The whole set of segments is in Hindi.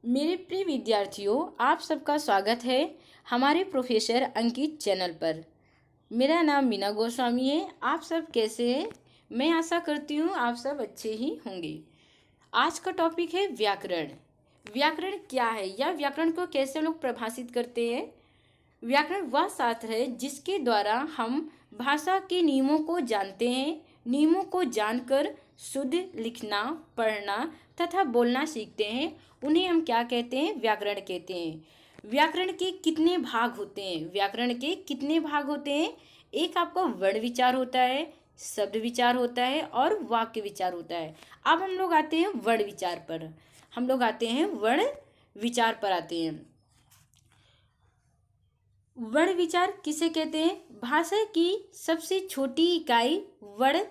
मेरे प्रिय विद्यार्थियों, आप सबका स्वागत है हमारे प्रोफेसर अंकित चैनल पर। मेरा नाम मीना गोस्वामी है। आप सब कैसे हैं? मैं आशा करती हूँ आप सब अच्छे ही होंगे। आज का टॉपिक है व्याकरण। व्याकरण क्या है या व्याकरण को कैसे लोग परिभाषित करते हैं? व्याकरण वह शास्त्र है जिसके द्वारा हम भाषा के नियमों को जानते हैं। नियमों को जानकर शुद्ध लिखना, पढ़ना तथा बोलना सीखते हैं। उन्हें हम क्या कहते हैं? व्याकरण कहते हैं। व्याकरण के कितने भाग होते हैं? व्याकरण के कितने भाग होते हैं? एक आपका वर्ण विचार होता है, शब्द विचार होता है और वाक्य विचार होता है। अब हम लोग आते हैं वर्ण विचार पर। वर्ण विचार पर आते हैं। वर्ण विचार किसे कहते हैं? भाषा की सबसे छोटी इकाई वर्ण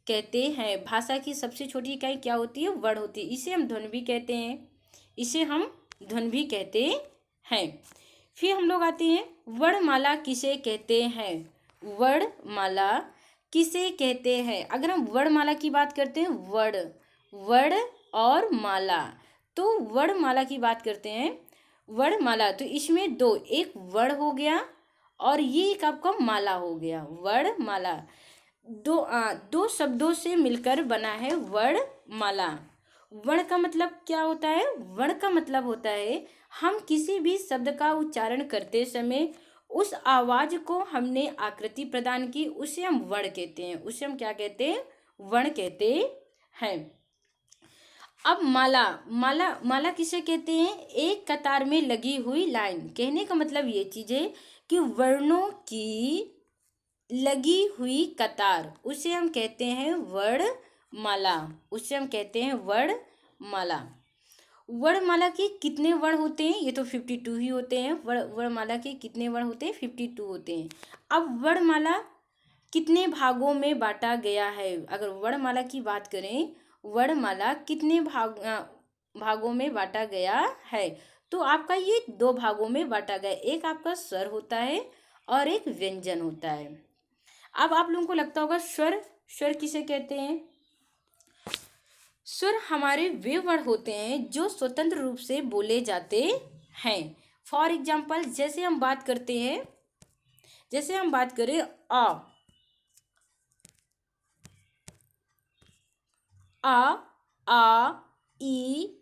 कहते हैं। भाषा की सबसे छोटी इकाई क्या होती है? वर्ण होती है। इसे हम ध्वनि भी कहते हैं। फिर हम लोग आते हैं वर्णमाला किसे कहते हैं? वर्णमाला किसे कहते हैं? अगर हम वर्णमाला की बात करते हैं, वर्ण और माला, तो वर्णमाला की बात करते हैं। वर्णमाला तो इसमें दो, एक वर्ण हो गया और ये एक आपका माला हो गया। वर्णमाला दो शब्दों से मिलकर बना है वर्णमाला। वर्ण का मतलब क्या होता है? वर्ण का मतलब होता है हम किसी भी शब्द का उच्चारण करते समय उस आवाज को हमने आकृति प्रदान की, उसे हम वर्ण कहते हैं। उसे हम क्या कहते हैं? वर्ण कहते हैं। अब माला किसे कहते हैं? एक कतार में लगी हुई लाइन। कहने का मतलब ये चीज है कि वर्णों की लगी हुई कतार, उसे हम कहते हैं वर्णमाला। वर्णमाला के कितने वर्ण होते हैं? ये तो 52 ही होते हैं। वर्णमाला के कितने वर्ण होते हैं? 52 होते हैं। अब वर्णमाला कितने भागों में बांटा गया है? अगर वर्णमाला की बात करें, वर्णमाला कितने भागों में बांटा गया है? तो आपका ये दो भागों में बांटा गया। एक आपका स्वर होता है और एक व्यंजन होता है। अब आप लोगों को लगता होगा स्वर किसे कहते हैं? स्वर हमारे वे वर्ण होते हैं जो स्वतंत्र रूप से बोले जाते हैं। फॉर एग्जाम्पल, जैसे हम बात करें आ, ई,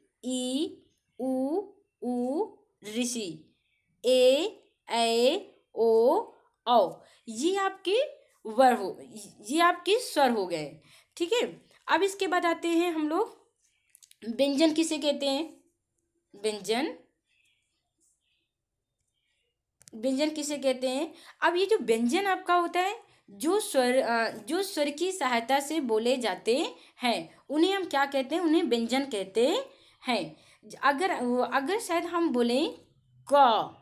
उ, ऋषि, ए, ओ, औ। ये आपके स्वर हो गए। ठीक है। अब इसके बाद आते हैं हम लोग व्यंजन किसे कहते हैं? व्यंजन किसे कहते हैं? अब ये जो व्यंजन आपका होता है, जो स्वर की सहायता से बोले जाते हैं, उन्हें हम क्या कहते हैं? उन्हें व्यंजन कहते हैं। अगर शायद हम बोलें क,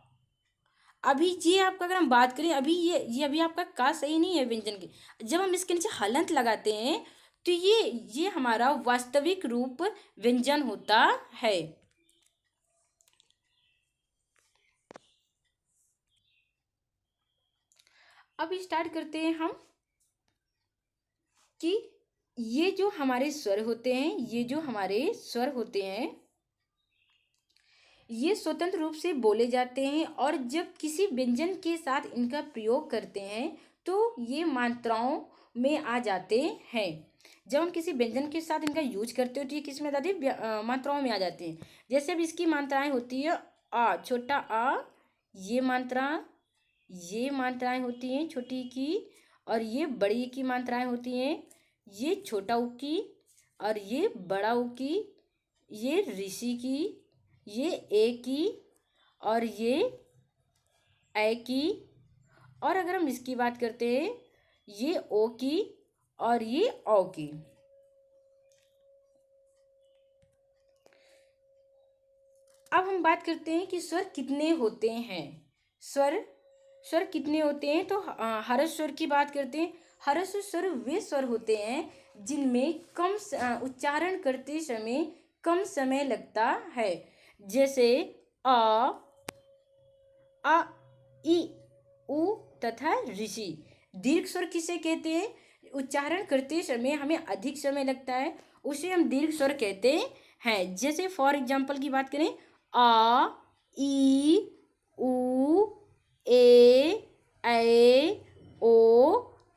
अभी ये आपका अगर हम बात करें, अभी ये अभी आपका का सही नहीं है व्यंजन की। जब हम इसके नीचे हलंत लगाते हैं तो ये हमारा वास्तविक रूप व्यंजन होता है। अब स्टार्ट करते हैं हम कि ये जो हमारे स्वर होते हैं, ये स्वतंत्र रूप से बोले जाते हैं और जब किसी व्यंजन के साथ इनका प्रयोग करते हैं तो ये मात्राओं में आ जाते हैं। जब हम किसी व्यंजन के साथ इनका यूज करते हो तो ये किस में आ जाते हैं? मात्राओं में आ जाते हैं। जैसे अब इसकी मात्राएं होती है आ, छोटा आ, ये मात्राएं होती हैं छोटी की, और ये बड़ी की मात्राएं होती हैं। ये छोटा उ की और ये बड़ा उ की, ये ऋषि की, ये ए की और ये ए की, और अगर हम इसकी बात करते हैं, ये ओ की और ये औ की। अब हम बात करते हैं कि स्वर कितने होते हैं। स्वर कितने होते हैं? तो हर्ष स्वर की बात करते हैं। हर्ष स्वर वे स्वर होते हैं जिनमें उच्चारण करते समय कम समय लगता है। जैसे आ, ई, उ तथा ऋषि। दीर्घ स्वर किसे कहते हैं? उच्चारण करते समय हमें अधिक समय लगता है, उसे हम दीर्घ स्वर कहते हैं। जैसे फॉर एग्जाम्पल की बात करें, आ, ई, उ, ए, ऐ, ओ,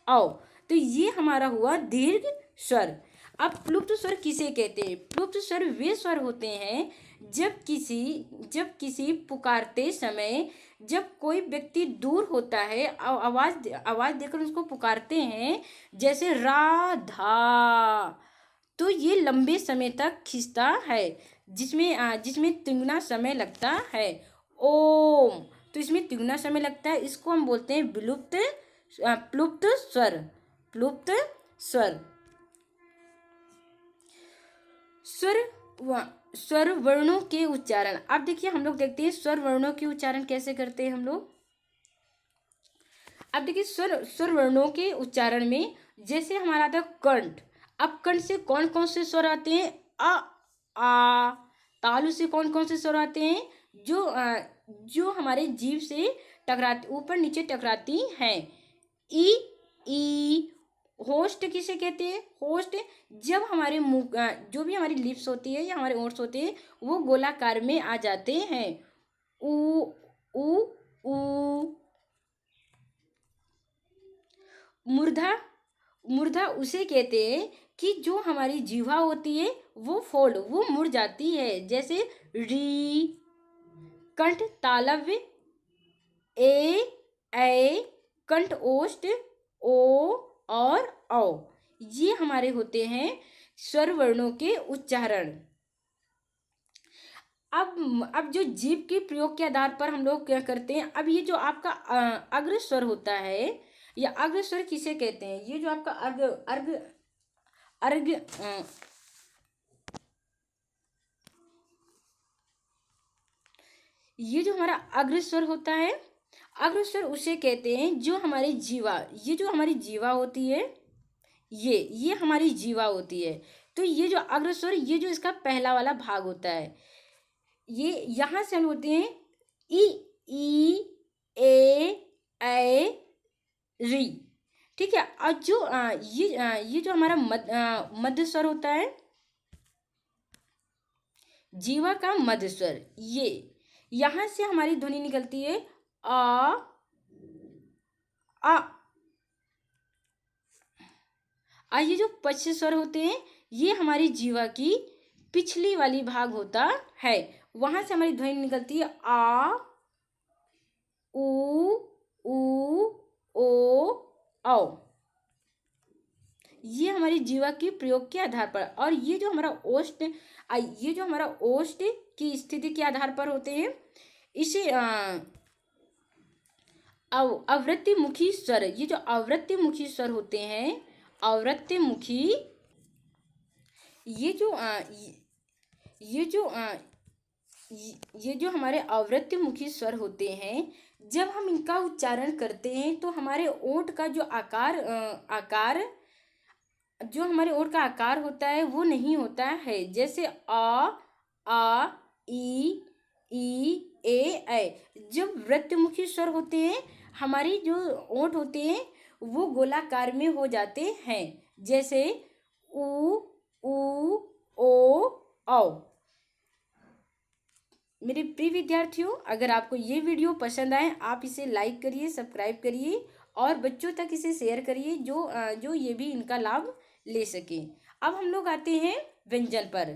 औ। तो ये हमारा हुआ दीर्घ स्वर। अब प्लुप्त स्वर किसे कहते हैं? प्लुप्त स्वर वे स्वर होते हैं जब किसी पुकारते समय जब कोई व्यक्ति दूर होता है, आवाज देकर उसको पुकारते हैं, जैसे राधा, तो ये लंबे समय तक खिंचता है, जिसमें तिगुना समय लगता है। ओम, तो इसमें तिगुना समय लगता है, इसको हम बोलते हैं प्लुप्त स्वर। प्लुप्त स्वर। स्वर वर्णों के उच्चारण। अब देखिए हम लोग देखते हैं स्वर वर्णों के उच्चारण कैसे करते हैं हम लोग। अब देखिए स्वर वर्णों के उच्चारण में जैसे हमारा आता है कंठ। अब कंठ से कौन कौन से स्वर आते हैं? आ। तालु से कौन कौन से स्वर आते हैं? जो हमारे जीभ से टकराती, ऊपर नीचे टकराती हैं। ई। होस्ट किसे कहते हैं? होस्ट जब हमारे मुंह, जो भी हमारी लिप्स होती है या हमारे ओंठ होते हैं, वो गोलाकार में आ जाते हैं। ऊ, ऊ, ऊ। मूर्धा उसे कहते हैं कि जो हमारी जीवा होती है वो मुड़ जाती है, जैसे री। कंठ तालव्य ऐ, कंठ ओष्ठ ओ और औ। ये हमारे होते हैं स्वर वर्णों के उच्चारण। अब जो जीभ के प्रयोग के आधार पर हम लोग क्या करते हैं, अब ये जो आपका अग्र स्वर होता है, या अग्र स्वर किसे कहते हैं? ये जो आपका ये जो हमारा अग्र स्वर होता है, अग्र स्वर उसे कहते हैं जो हमारी जीवा, ये जो हमारी जीवा होती है, ये हमारी जीवा होती है। तो ये जो अग्र स्वर, ये जो इसका पहला वाला भाग होता है, ये यहाँ से हम होते हैं ई, ऐ, री। ठीक है। और जो ये जो हमारा मध्य स्वर होता है, जीवा का मध्य स्वर, ये यहाँ से हमारी ध्वनि निकलती है आ। ये जो पश्च स्वर होते हैं, ये हमारी जीवा की पिछली वाली भाग होता है, वहां से हमारी ध्वनि निकलती है आ, उ, ओ, औ। ये हमारी जीवा की प्रयोग के आधार पर। और ये जो हमारा ओष्ठ की स्थिति के आधार पर होते हैं, इसे अवृत्तिमुखी स्वर। ये जो अवृत्तिमुखी स्वर होते हैं, अवृत्तिमुखी, ये जो हमारे अवृत्तिमुखी स्वर होते हैं, जब हम इनका उच्चारण करते हैं तो हमारे ओंठ का जो जो हमारे ओंठ का आकार होता है वो नहीं होता है, जैसे आ, ई, ऐ। जब वृत्तमुखी स्वर होते हैं, हमारी जो ओंठ होते हैं वो गोलाकार में हो जाते हैं, जैसे उ, ओ, औ। मेरे प्रिय विद्यार्थियों, अगर आपको ये वीडियो पसंद आए, आप इसे लाइक करिए, सब्सक्राइब करिए और बच्चों तक इसे शेयर करिए, जो ये भी इनका लाभ ले सके। अब हम लोग आते हैं व्यंजन पर।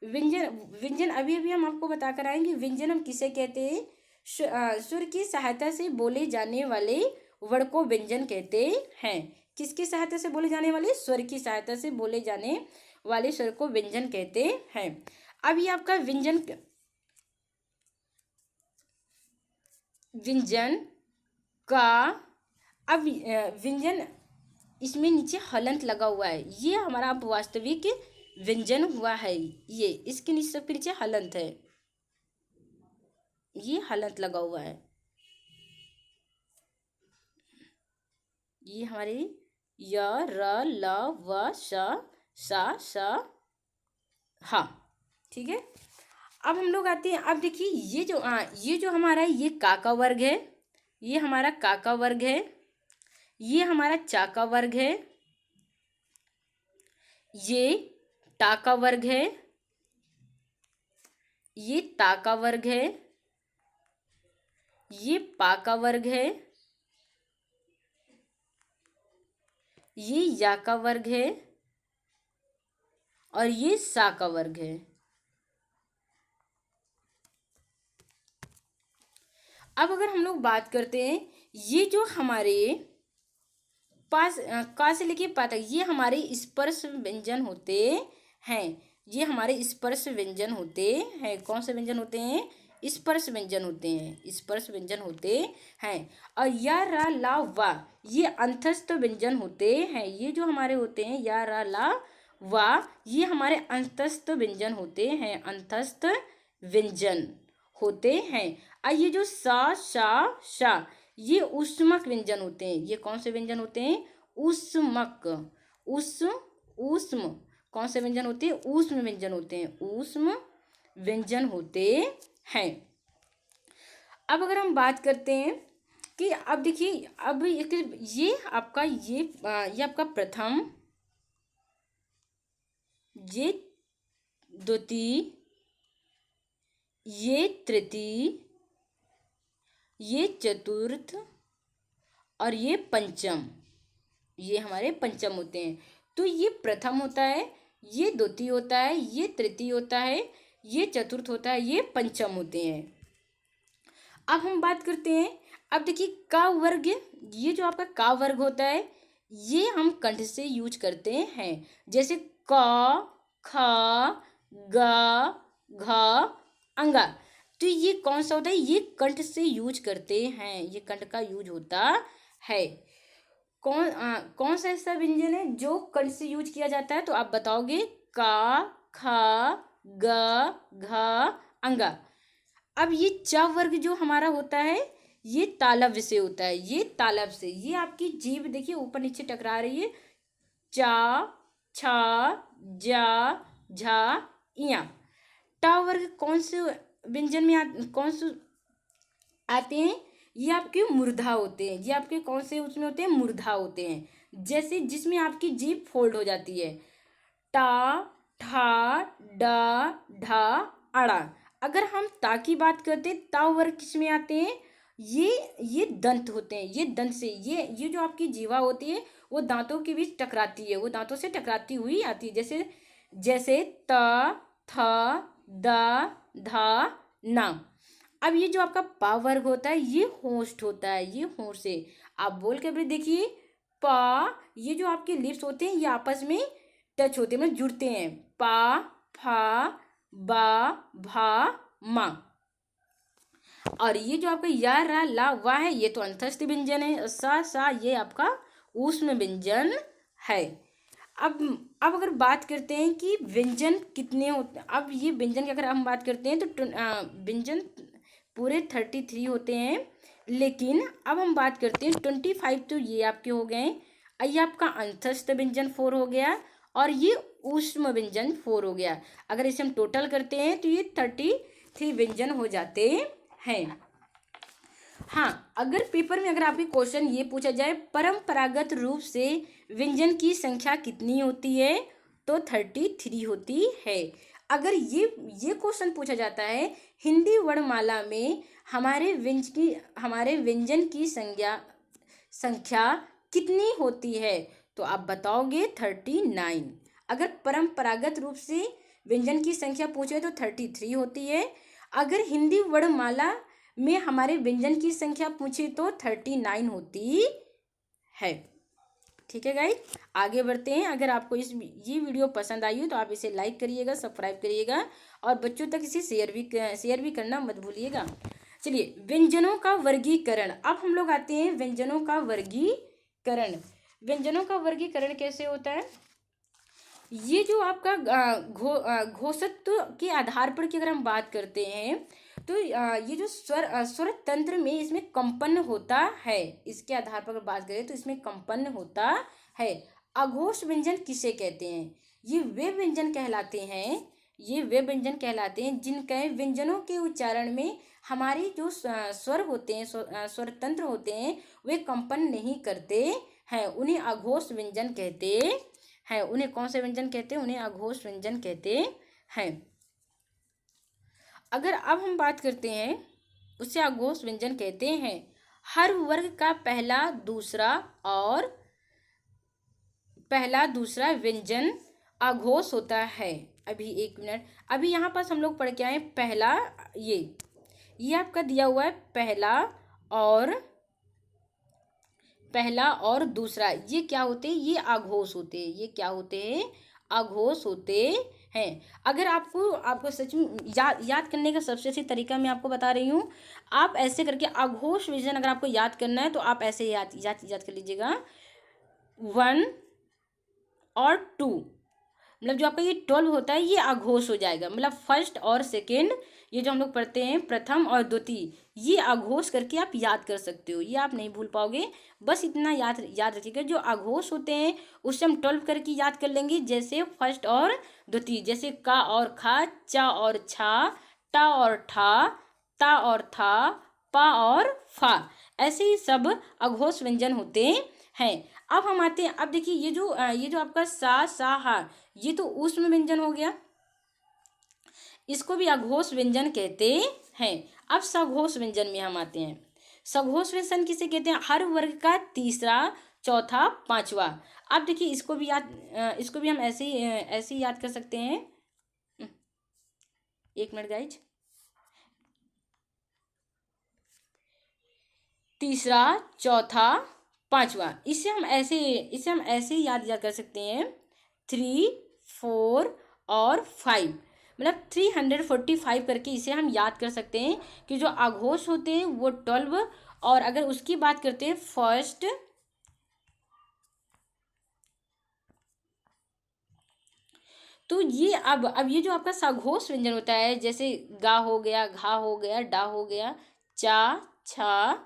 व्यंजन अभी हम आपको बताकर आएंगे। व्यंजन हम किसे कहते हैं? सुर की सहायता से बोले जाने वाले वर्ण को व्यंजन कहते हैं। किसकी सहायता से बोले जाने वाले? स्वर की सहायता से बोले जाने वाले स्वर को व्यंजन कहते हैं। अब ये आपका व्यंजन का, अब व्यंजन, इसमें नीचे हलंत लगा हुआ है, ये हमारा अब वास्तविक व्यंजन हुआ है। ये इसके नीचे, सबके नीचे हलंत है, ये हलंत लगा हुआ है। ये हमारी य, र, ल, व, श, हा। ठीक है। अब हम लोग आते हैं, अब देखिए ये जो हमारा है, ये का का वर्ग है, ये हमारा का का वर्ग है, ये हमारा चा का वर्ग है, ये टा का वर्ग है, ये ता का वर्ग है, ये पा का वर्ग है, ये या का वर्ग है और ये सा का वर्ग है। अब अगर हम लोग बात करते हैं, ये जो हमारे पास का से लेके पा तक ये हमारे स्पर्श व्यंजन होते हैं। ये हमारे स्पर्श व्यंजन होते हैं। कौन से व्यंजन होते हैं? स्पर्श व्यंजन होते हैं, स्पर्श व्यंजन होते हैं। और या रा ला वा ये अंतस्थ व्यंजन होते हैं। ये जो हमारे होते हैं या रा ला वा ये हमारे अंतस्थ व्यंजन होते हैं, अंतस्थ व्यंजन होते हैं। और ये जो सा शा शा ये ऊष्मक व्यंजन होते हैं। ये कौन से व्यंजन होते हैं? ऊष्मक, ऊष्म कौन से व्यंजन होते हैं? ऊष्म व्यंजन होते हैं, ऊष्म व्यंजन होते हैं। अब अगर हम बात करते हैं कि अब देखिए, अब ये आपका ये आपका प्रथम, ये द्वितीय, ये तृतीय, ये चतुर्थ और ये पंचम, ये हमारे पंचम होते हैं। तो ये प्रथम होता है, ये द्वितीय होता है, ये तृतीय होता है, ये चतुर्थ होता है, ये पंचम होते हैं। अब हम बात करते हैं, अब देखिए का वर्ग, ये जो आपका का वर्ग होता है ये हम कंठ से यूज करते हैं। जैसे क, ख, ग, घ, अंगा। तो ये कौन सा होता है? ये कंठ से यूज करते हैं, ये कंठ का यूज होता है। कौन सा ऐसा व्यंजन है जो कंठ से यूज किया जाता है? तो आप बताओगे का, ख, ग, घ, अंगा। अब ये च वर्ग जो हमारा होता है ये तालव्य से होता है, ये तालव्य से, ये आपकी जीभ देखिए ऊपर नीचे टकरा रही है। चा, छा, जा, झा, इया। टा वर्ग कौन से व्यंजन में कौन से आते हैं? ये आपके मूर्धा होते हैं। ये आपके कौन से उसमें होते हैं? मूर्धा होते हैं। जैसे जिसमें आपकी जीभ फोल्ड हो जाती है। टा, ठा, डा, ढा, अड़ा। अगर हम ता की बात करते हैं, ता वर्ग किसमें आते हैं? ये दंत होते हैं, ये दंत से, ये जो आपकी जीवा होती है वो दांतों के बीच टकराती है, वो दांतों से टकराती हुई आती है। जैसे त, थ, द, ध, ना। अब ये जो आपका पा वर्ग होता है ये होस्ट होता है, ये होस्ट से आप बोल के भी देखिए पा, ये जो आपके लिप्स होते हैं ये आपस में टच होते हैं, मतलब जुड़ते हैं। पा, फा, बा, भा, मा। और ये जो आपका या रा ला वा है ये तो अंतस्थ व्यंजन है। सा सा ये आपका ऊष्म व्यंजन है। अब अगर बात करते हैं कि व्यंजन कितने होते हैं, अब ये व्यंजन की अगर हम बात करते हैं तो व्यंजन पूरे 33 होते हैं। लेकिन अब हम बात करते हैं 25 तो ये आपके हो गए। ये आपका अंतस्थ व्यंजन 4 हो गया और ये ऊष्म व्यंजन 4 हो गया। अगर इसे हम टोटल करते हैं तो ये 33 व्यंजन हो जाते हैं। हाँ, अगर पेपर में अगर आपके क्वेश्चन ये पूछा जाए परंपरागत रूप से व्यंजन की संख्या कितनी होती है तो 33 होती है। अगर ये क्वेश्चन पूछा जाता है हिंदी वर्णमाला में हमारे व्यंजन की संख्या कितनी होती है तो आप बताओगे 39। अगर परंपरागत रूप से व्यंजन की संख्या पूछे तो 33 होती है। अगर हिंदी वर्णमाला में हमारे व्यंजन की संख्या पूछे तो 39 होती है। ठीक है गाइस, आगे बढ़ते हैं। अगर आपको ये वीडियो पसंद आई हो तो आप इसे लाइक करिएगा, सब्सक्राइब करिएगा और बच्चों तक इसे शेयर भी करना मत भूलिएगा। चलिए, व्यंजनों का वर्गीकरण। अब हम लोग आते हैं व्यंजनों का वर्गीकरण। व्यंजनों का वर्गीकरण कैसे होता है? ये जो आपका घोषत्व के आधार पर की अगर हम बात करते हैं तो ये जो स्वर तंत्र में इसमें कंपन होता है, इसके आधार पर अगर बात करें तो इसमें कंपन होता है। अघोष व्यंजन किसे कहते हैं? ये वे व्यंजन कहलाते हैं जिनके व्यंजनों के उच्चारण में हमारे जो स्वर होते हैं, स्वर तंत्र होते हैं वे कंपन नहीं करते हैं, उन्हें अघोष व्यंजन कहते हैं। उन्हें कौन से व्यंजन कहते हैं? उन्हें अघोष व्यंजन कहते हैं। अगर अब हम बात करते हैं, उसे अघोष व्यंजन कहते हैं। हर वर्ग का पहला दूसरा व्यंजन अघोष होता है। अभी एक मिनट, अभी यहाँ पास हम लोग पढ़ के आए पहला, ये आपका दिया हुआ है पहला और दूसरा, ये क्या होते हैं? ये अघोष होते हैं। ये क्या होते हैं? अघोष होते हैं। अगर आपको सच में याद करने का सबसे अच्छी तरीका मैं आपको बता रही हूँ। आप ऐसे करके अघोष व्यंजन अगर आपको याद करना है तो आप ऐसे याद कर लीजिएगा, 1 और 2, मतलब जो आपका ये 12 होता है ये अघोष हो जाएगा। मतलब फर्स्ट और सेकेंड, ये जो हम लोग पढ़ते हैं प्रथम और द्वितीय, ये अघोष करके आप याद कर सकते हो, ये आप नहीं भूल पाओगे। बस इतना याद रखिएगा, जो अघोष होते हैं उससे हम 12 करके याद कर लेंगे। जैसे फर्स्ट और द्वितीय, जैसे का और खा, चा और छा, टा और ठा, ता और था, पा और फा, ऐसे ही सब अघोष व्यंजन होते हैं। अब हम आते हैं, अब देखिए ये जो आपका सा, सा, हा, ये तो ऊष्म व्यंजन हो गया, इसको भी अघोष व्यंजन कहते हैं। अब सघोष व्यंजन में हम आते हैं। सघोष व्यंजन किसे कहते हैं? हर वर्ग का तीसरा, चौथा, पांचवा। अब देखिए इसको भी हम ऐसे ही याद कर सकते हैं। एक मिनट गाइज, तीसरा, चौथा, पांचवा, इसे हम ऐसे ही याद कर सकते हैं, 3, 4 और 5, मतलब 345 करके इसे हम याद कर सकते हैं कि जो अघोष होते हैं वो 12, और अगर उसकी बात करते हैं फर्स्ट, तो ये अब ये जो आपका सघोष व्यंजन होता है, जैसे गा हो गया, घा हो गया, डा हो गया, चा, छा,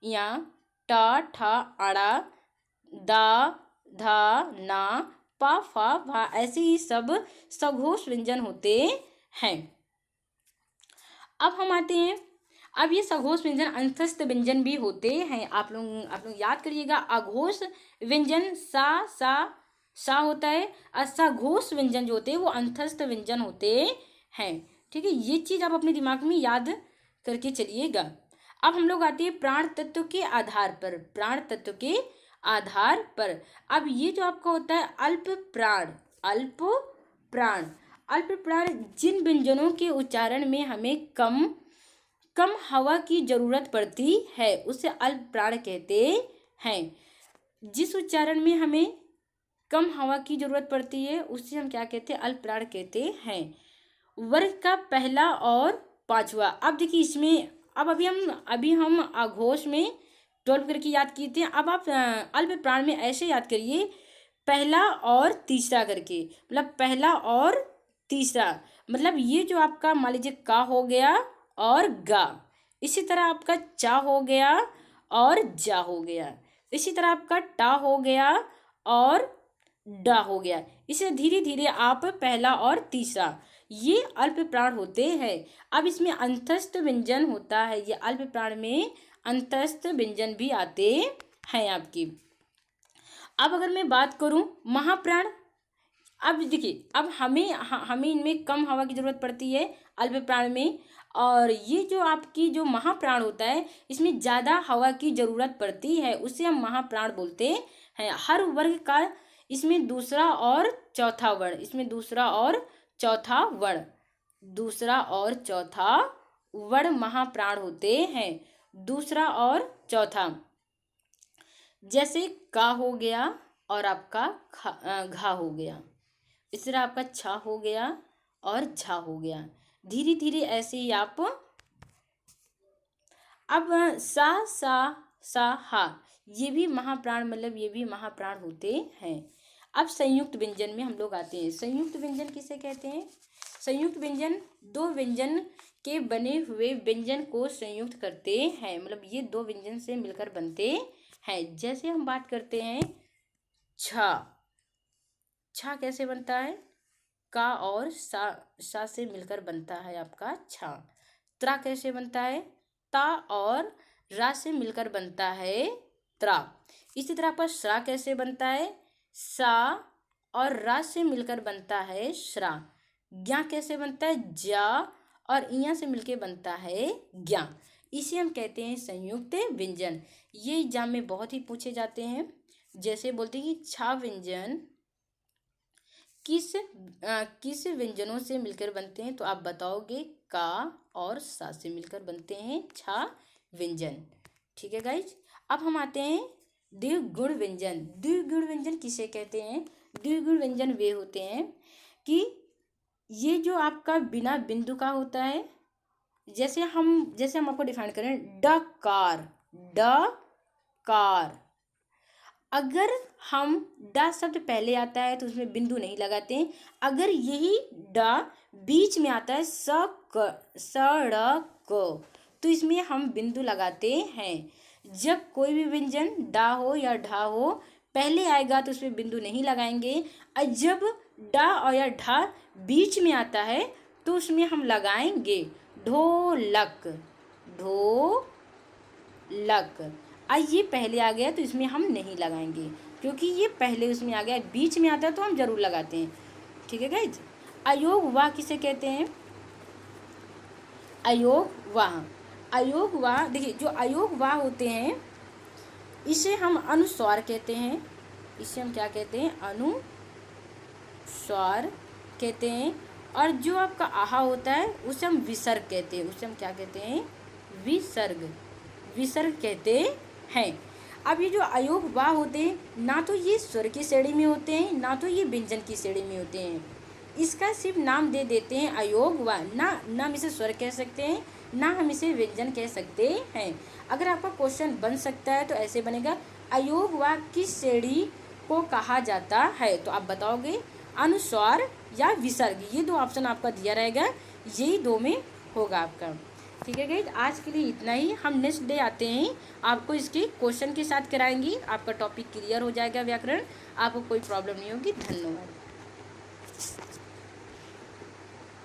या, टा, ठा, आड़ा, दा, धा, ना, पा, फा, भा, ऐसे ही सब सघोष व्यंजन होते हैं। अब हम आते हैं, अब ये सघोष व्यंजन अंतस्थ व्यंजन भी होते हैं। आप लोग याद करिएगा, अघोष व्यंजन सा होता है, और सघोष व्यंजन जो होते हैं वो अंतस्थ व्यंजन होते हैं। ठीक है, ये चीज आप अपने दिमाग में याद करके चलिएगा। अब हम लोग आते हैं प्राण तत्व के आधार पर। अब ये जो आपका होता है अल्प प्राण, जिन व्यंजनों के उच्चारण में हमें कम हवा की जरूरत पड़ती है उसे अल्प प्राण कहते हैं। जिस उच्चारण में हमें कम हवा की जरूरत पड़ती है उसे हम क्या कहते हैं? अल्प प्राण कहते हैं। वर्ग का पहला और पांचवा, अब देखिए इसमें अभी हम अघोष में 12 करके याद किए थे। अब आप अल्प प्राण में ऐसे याद करिए, पहला और तीसरा करके, मतलब पहला और तीसरा, मतलब ये जो आपका मान लीजिए का हो गया और गा, इसी तरह आपका चा हो गया और जा हो गया, इसी तरह आपका टा हो गया और डा हो गया। इसे धीरे धीरे आप पहला और तीसरा, ये अल्प प्राण होते हैं। अब इसमें अंतस्थ व्यंजन होता है, ये अल्प प्राण में अंतस्थ व्यंजन भी आते हैं आपकी। अब अगर मैं बात करूं महाप्राण, अब देखिए, अब हमें इनमें कम हवा की जरूरत पड़ती है अल्प प्राण में, और ये जो आपकी जो महाप्राण होता है इसमें ज़्यादा हवा की जरूरत पड़ती है, उसे हम महाप्राण बोलते हैं। हर वर्ग का इसमें दूसरा और चौथा वर्ण महाप्राण होते हैं। दूसरा और चौथा, जैसे का हो गया और आपका घा हो गया, इस तरह आपका छा हो गया और झा हो गया। धीरे धीरे ऐसे ही आप, अब सा हा, ये भी महाप्राण, मतलब ये भी महाप्राण होते हैं। अब संयुक्त व्यंजन में हम लोग आते हैं। संयुक्त व्यंजन किसे कहते हैं? संयुक्त व्यंजन दो व्यंजन के बने हुए व्यंजन को संयुक्त करते हैं, मतलब ये दो व्यंजन से मिलकर बनते हैं। जैसे हम बात करते हैं छा कैसे बनता है? का और सा से मिलकर बनता है आपका छा। त्रा कैसे बनता है? ता और रा से मिलकर बनता है त्रा। इसी तरह आपका श्रा कैसे बनता है? सा और रा से मिलकर बनता है श्रा। ज्ञा कैसे बनता है? जा और इया से मिलके बनता है ज्ञा। इसे हम कहते हैं संयुक्त व्यंजन। ये एग्जाम में बहुत ही पूछे जाते हैं। जैसे बोलते हैं कि छा व्यंजन किस व्यंजनों से मिलकर बनते हैं, तो आप बताओगे का और सा से मिलकर बनते हैं छा व्यंजन। ठीक है गाइज। अब हम आते हैं द्विगुण व्यंजन। द्विगुण व्यंजन किसे कहते हैं? द्विगुण व्यंजन वे होते हैं कि ये जो आपका बिना बिंदु का होता है, जैसे हम आपको डिफाइन करें, डकार, डकार। अगर हम ड शब्द पहले आता है तो उसमें बिंदु नहीं लगाते हैं। अगर यही ड बीच में आता है सड़क, तो इसमें हम बिंदु लगाते हैं। जब कोई भी व्यंजन डा हो या ढा हो, पहले आएगा तो उसमें बिंदु नहीं लगाएंगे, और जब डा और या ढा बीच में आता है तो उसमें हम लगाएंगे ढोलक, ढोलक। ये पहले आ गया तो इसमें हम नहीं लगाएंगे, क्योंकि ये पहले उसमें आ गया, बीच में आता है तो हम जरूर लगाते हैं। ठीक है गाइज। अयोग वाह किसे कहते हैं? अयोग वाह, अयोग वाह, देखिए जो अयोग वाह होते हैं इसे हम अनुस्वार कहते हैं। इसे हम क्या कहते हैं? अनुस्वार कहते हैं। और जो आपका आहा होता है उसे हम विसर्ग कहते हैं। उसे हम क्या कहते हैं? विसर्ग, विसर्ग कहते हैं। अब ये जो अयोग वाह होते हैं, ना तो ये स्वर की श्रेणी में होते हैं, ना तो ये व्यंजन की श्रेणी में होते हैं। इसका सिर्फ नाम दे देते हैं अयोग वाह। ना हम इसे स्वर कह सकते हैं, ना हम इसे व्यंजन कह सकते हैं। अगर आपका क्वेश्चन बन सकता है तो ऐसे बनेगा, अयोग वाह किस श्रेणी को कहा जाता है? तो आप बताओगे अनुस्वार या विसर्ग। ये दो ऑप्शन आपका दिया रहेगा, यही दो में होगा आपका। ठीक है गाइस, आज के लिए इतना ही। हम नेक्स्ट डे आते हैं, आपको इसके क्वेश्चन के साथ कराएंगे। आपका टॉपिक क्लियर हो जाएगा व्याकरण, आपको कोई प्रॉब्लम नहीं होगी। धन्यवाद।